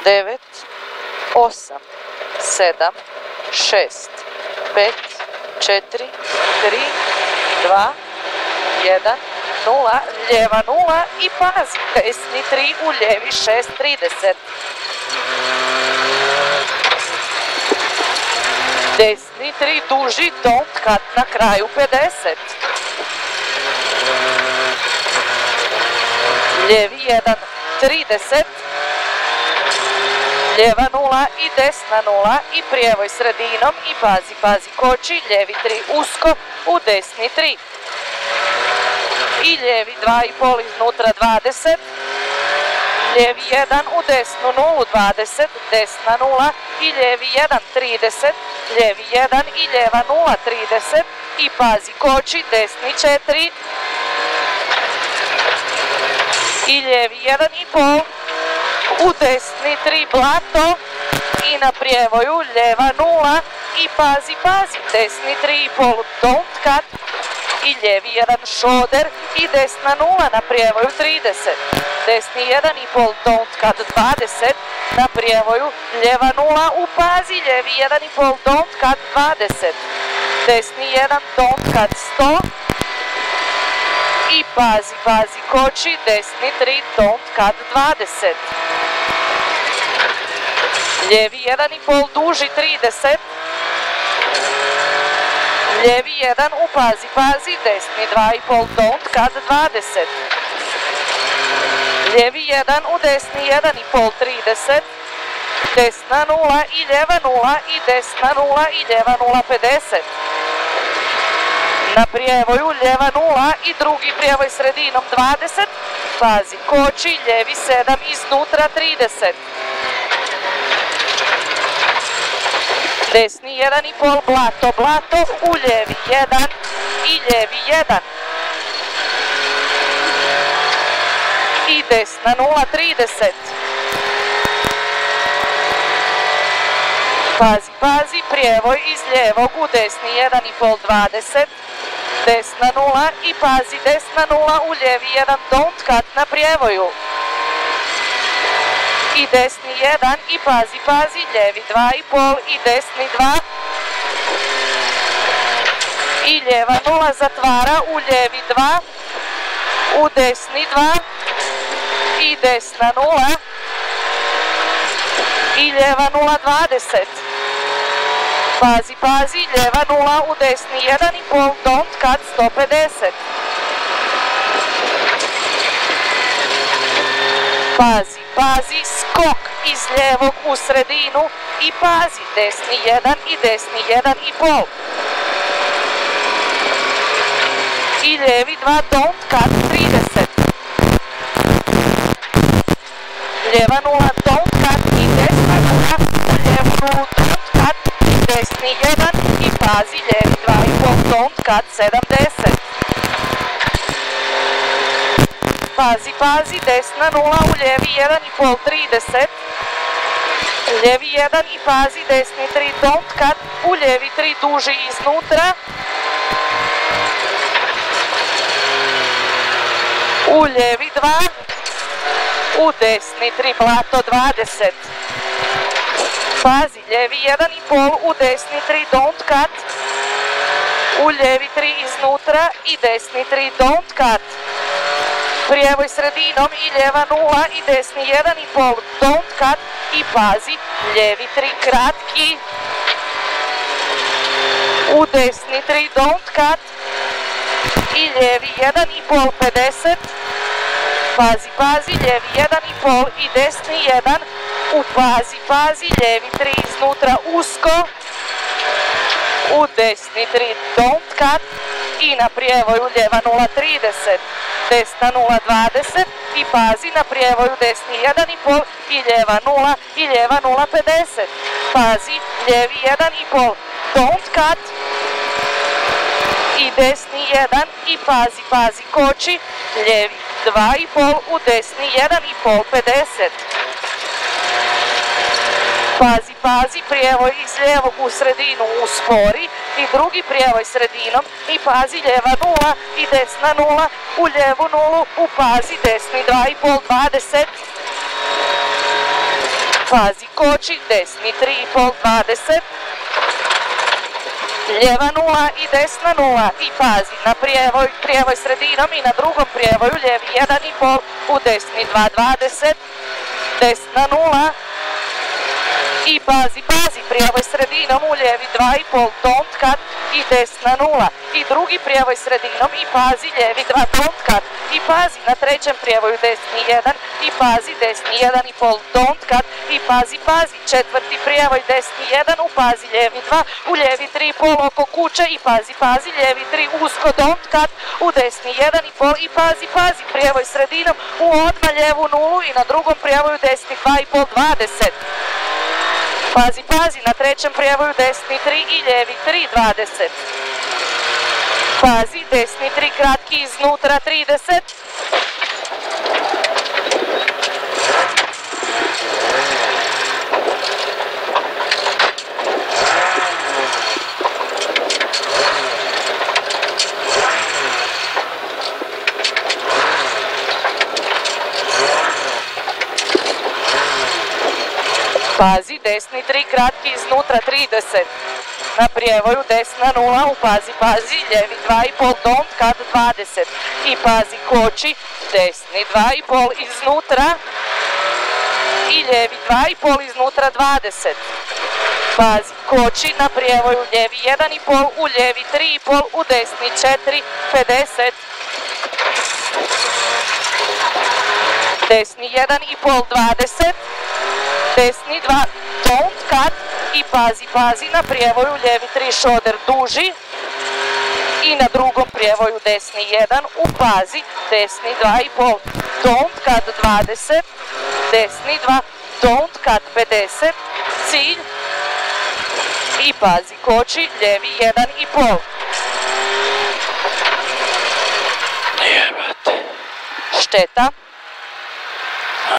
9, 8, 7, 6, 5, 4, 3, 2, 1, 0, lijeva 0 i pazi, desni 3 u lijevi 6, 30. Desni 3 duži, don't cut na kraju 50. Lijevi 1, 30. Lijeva 0 i desna 0 i prijevoj sredinom i pazi, pazi, koči, lijevi 3 usko u desni 3. I lijevi 2,5 iznutra 20. Lijevi 1 u desnu 0, 20, desna 0 i lijevi 1, 30, lijevi 1 i lijeva 0, 30 i pazi, koči, desni 4 i lijevi 1,5 u desni 3 blato i na prijevoju lijeva 0 i pazi, pazi, desni 3,5 don't cut i lijevi 1 shoulder i desna 0 na prijevoju 30. Desni 1,5 don't cut 20, na prijevoju lijeva 0 u pazi, lijevi 1,5 don't cut 20. Desni 1 don't cut 100 i pazi, pazi, koči, desni 3 don't cut 20. Lijevi 1,5 duži 30. Lijevi 1 u pazi, pazi, desni 2,5 don't cut 20. Lijevi 1 u desni 1,5 30. Desna 0 i lijeva 0 i desna 0 i lijeva 0 50. Na prijevoju lijeva 0 i drugi prijevoj sredinom 20. Pazi, koči, lijevi 7 iznutra 30. Desni 1,5 blato, blato u lijevi 1 i lijevi 1. I desna 0, 30. Pazi, pazi, prijevoj iz lijevog u desni 1,5 20. Desna 0 i pazi, desna 0 u lijevi 1 don't cut na prijevoju. I desni 1 i pazi, pazi, lijevi 2,5 i desni 2. I lijeva 0 zatvara u lijevi 2, u desni 2 i desna 0 i lijeva 0, 20. Pazi, pazi, lijeva 0 u desni 1,5 don't cut 150. Pazi, pazi, skok iz lijevog u sredinu i pazi, desni 1 i desni 1,5. I lijevi 2 don't cut 30. Lijeva 0 don't cut i desna 0, lijevu 0 don't cut i desni 1 i pazi, lijevi 2,5 don't cut 70. Pazi, pazi, desna 0 u lijevi 1,5 30. Lijevi 1 i pazi, desni 3 don't cut, u lijevi 3 duži iznutra. U lijevi 2, u desni 3 blato 20. Pazi, lijevi 1,5 u desni 3 don't cut, u lijevi 3 iznutra i desni 3 don't cut. Prijevoj sredinom i lijeva 0 i desni 1,5 don't cut i pazi, lijevi 3 kratki, u desni 3 don't cut i lijevi 1,5 50. Pazi, pazi, lijevi 1,5 i desni 1, u pazi, pazi, lijevi 3 iznutra usko, u desni 3 don't cut i na prijevoju lijeva 0 30. Desna 0, 20 i pazi, na prijevoju desni 1,5 i lijeva 0 i lijeva 0, 50. Pazi, lijevi 1,5 don't cut i desni 1 i pazi, pazi, koči, lijevi 2,5 u desni 1,5 50. Pazi, pazi, prijevoj iz lijevog u sredinu uspori i drugi prijevoj sredinom i pazi, lijeva 0 i desna 0 u lijevu 0, u pazi, desni 2,5 20. pazi koči, desni 3,5, 20, lijeva 0 i desna 0 i pazi na prijevoj sredinom i na drugom prijevoju lijevi 1,5 u desni 2, 20, desna 0 i pazi, prijevoj sredinom u lijevi 2,5, don't cut i desna 0 i drugi prijevoj sredinom i pazi lijevi 2, don't cut i pazi na trećem prijevoju desni 1 i pazi desni 1,5, don't cut i pazi, četvrti prijevoj desni 1 u pazi lijevi 2 u lijevi 3,5 oko kuće i pazi lijevi 3 usko, don't cut u desni 1,5 i pazi, prijevoj sredinom u odmah lijevu 0 i na drugom prijevoju desni 2,5, 20. Pazi, na trećem prijevoju desni 3 i lijevi 3, 20. Pazi, desni 3 kratki iznutra 30. Pazi, desni 3 kratki iznutra 30. Na prijevoju desna 0 u pazi, lijevi 2,5, don't cut 20. I pazi koči, desni 2,5 iznutra i lijevi 2,5 iznutra 20. Pazi koči na prijevoju lijevi 1,5 u lijevi 3,5 u desni 4, 50. Desni 1,5, 20. Desni 2, don't cut i pazi na prijevoju lijevi 3 shoulder duži i na drugom prijevoju desni 1 u pazi, desni 2,5, don't cut 20, desni 2, don't cut 50, cilj i pazi koči lijevi 1,5. Jebate. Šteta.